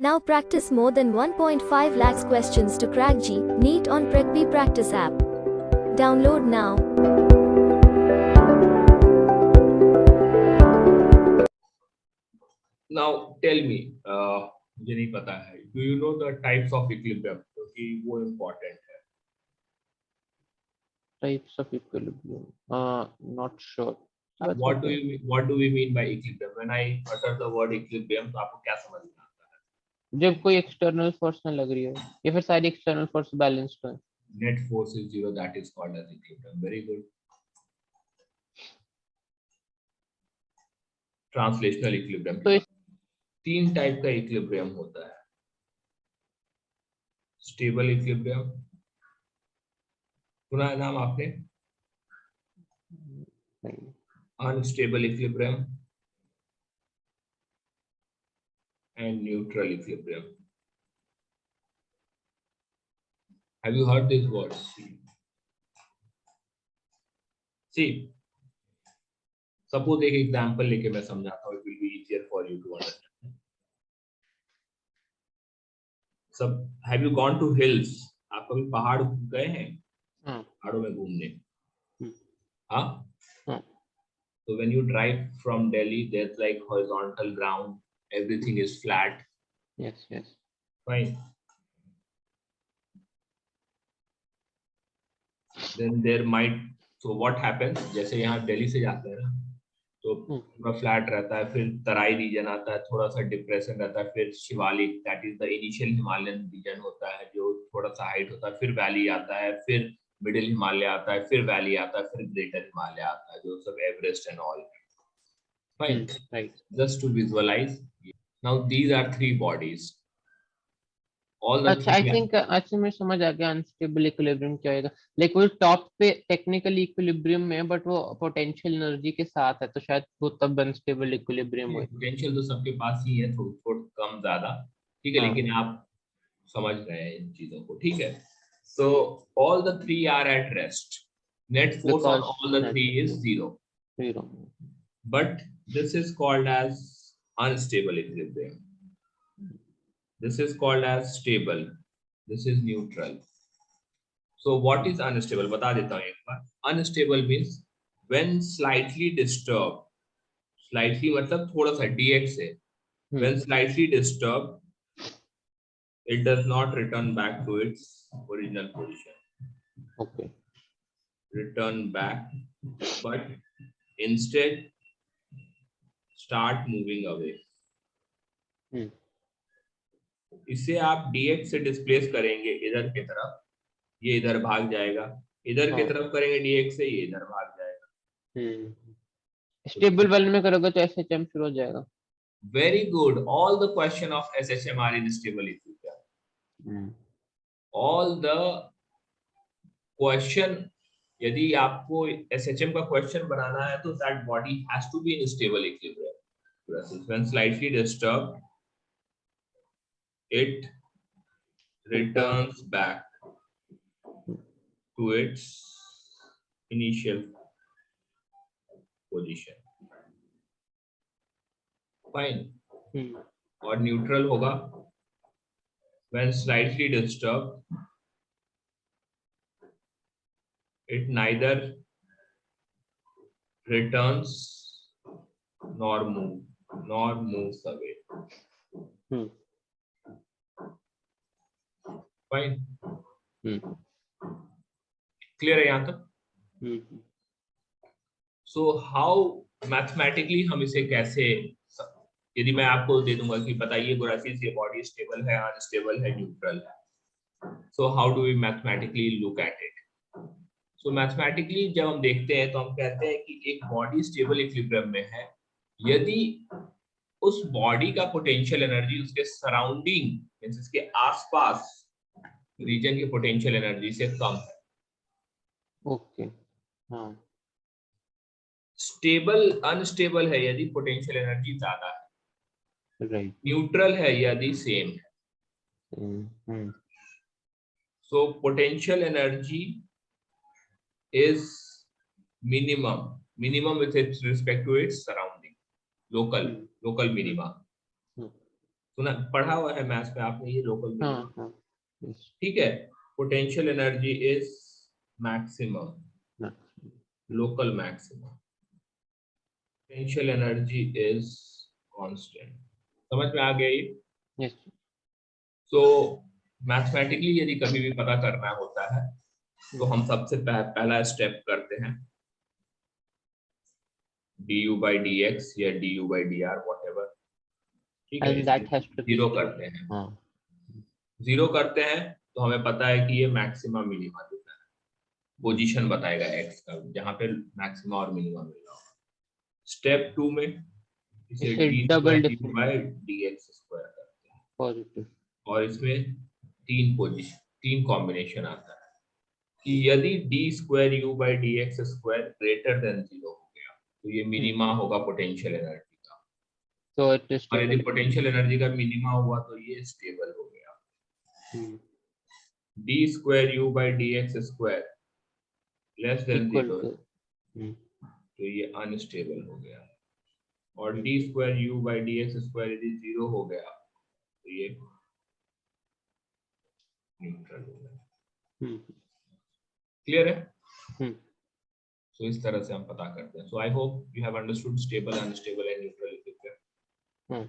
Now practice more than 1.5 lakhs questions to crack JEE NEET on PracBee practice app. Download now. Now tell me, मुझे नहीं पता है. Do you know the types of equilibrium? क्योंकि वो important है. Types of equilibrium. Not sure. What do we mean by equilibrium? When I utter the word equilibrium, तो आपको क्या समझ में आता है? जब कोई external force ना लग रही हो या फिर सारी external force balanced हो. Net force is zero. That is called as equilibrium. Very good. Translational equilibrium. तो तीन टाइप का इक्विलिब्रियम होता है. स्टेबल इक्विलिब्रियम सुना है नाम आपने? Unstable equilibrium and neutral equilibrium. Have you heard these words? See, suppose एक एग्जांपल लेके मैं समझाता हूँ. It will be easier for you to understand. सब have you gone to hills? आप कभी पहाड़ गए हैं? पहाड़ों में घूमने? हाँ. So when you drive from Delhi, there's like horizontal ground. Everything is flat. Yes. Fine. Then there might. So what happens? जैसे यहाँ दिल्ली से जाते हैं ना, तो पूरा फ्लैट रहता है, फिर तराई रीजन आता है, थोड़ा सा डिप्रेशन रहता है, फिर Shivalik, that is the initial Himalayan region होता है जो थोड़ा सा हाइट होता है, फिर वैली आता है, फिर मिडिल हिमालय आता है, फिर वैली आता है, फिर ग्रेटर हिमालय आता है, जो सब Everest and all. Fine. Right. Just to visualize. Now these are three bodies. All the अच्छा, I think अच्छा मैं समझ आ गया अनस्टेबल इक्विलिब्रियम क्या होगा. लाइक वो टॉप पे टेक्निकली इक्विलिब्रियम में है बट वो पोटेंशियल एनर्जी के साथ है, तो शायद वो तब अनस्टेबल इक्विलिब्रियम हो. पोटेंशियल तो सबके पास ही है, थोड़ा कम ज्यादा, ठीक है, लेकिन आप समझ रहे हैं इन चीजों को, ठीक है. So all the three are at rest. Net force on all the three is zero. But this is called as unstable equilibrium. This is called as stable. This is neutral. So what is unstable? बता देता हूँ एक बार. Unstable means when slightly disturbed. Slightly मतलब थोड़ा सा dx है. When slightly disturbed, it does not return back to its original position. Okay. Return back, but instead start moving away. इसे आप dx से डिस्प्लेस करेंगे इधर की तरफ, ये इधर भाग जाएगा. इधर की तरफ करेंगे dx से, ये इधर भाग जाएगा. स्टेबल वाले में करोगे तो SHM शुरू हो जाएगा. Very good. All the question of SHM are in stable equilibrium. All the question, यदि आपको SHM का क्वेश्चन बनाना है तो that body has to be in stable equilibrium. When slightly disturbed, it returns back to its initial position. Fine. और neutral होगा when slightly disturbed, it neither returns nor moves away. Fine. Clear है यहाँ तक? So how mathematically हम इसे कैसे, यदि मैं आपको दे दूंगा कि बताइए गुरासिस ये बॉडी स्टेबल है, अनस्टेबल है, न्यूट्रल है, so how do we mathematically look at it? So mathematically जब हम देखते हैं तो हम कहते हैं कि एक बॉडी स्टेबल इक्विलिब्रियम में है यदि उस बॉडी का पोटेंशियल एनर्जी उसके सराउंडिंग मींस इसके आसपास रीजन की पोटेंशियल एनर्जी से कम है. ओके. हाँ. स्टेबल अनस्टेबल है यदि पोटेंशियल एनर्जी ज्यादा है. राइट. न्यूट्रल है यदि सेम है. So potential energy is minimum with respect to its surrounding, local minima. सुना पढ़ा हुआ है मैथ्स में आपने ये लोकल हाँ मिनिमम, हाँ yes, ठीक है। Potential energy is maximum, local maximum, potential energy is constant. समझ में आ गया ये? yes, तो मैथमेटिकली यदि कभी भी पता करना होता है तो हम सबसे पहला स्टेप करते हैं du by dx या du by dr whatever, ठीक है, and that has to be zero zero. करते हैं। हाँ जीरो करते हैं तो हमें पता है कि ये मैक्सिमम मिनिमा देता है, पोजीशन बताएगा एक्स का जहां पे मैक्सिमम और मिनिमम मिल रहा होगा। स्टेप 2 में इसे इसे d double square difference bye dx square करते हैं पॉजिटिव और इसमें तीन कॉम्बिनेशन आता है कि यदि d square u by dx square greater than 0 हो गया तो ये मिनिमा होगा पोटेंशियल एनर्जी का, तो इट इज और यदि स्टेबल। पोटेंशियल एनर्जी का मिनिमा हुआ तो ये स्टेबल हो गया। d square u by dx square less than equal 0 to तो ये अनस्टेबल हो गया, और d square u by dx square यदि 0 हो गया तो ये न्यूट्रल हो गया। क्लियर है? तो इस तरह से हम पता करते हैं। So I hope you have understood stable, unstable and neutral equilibrium.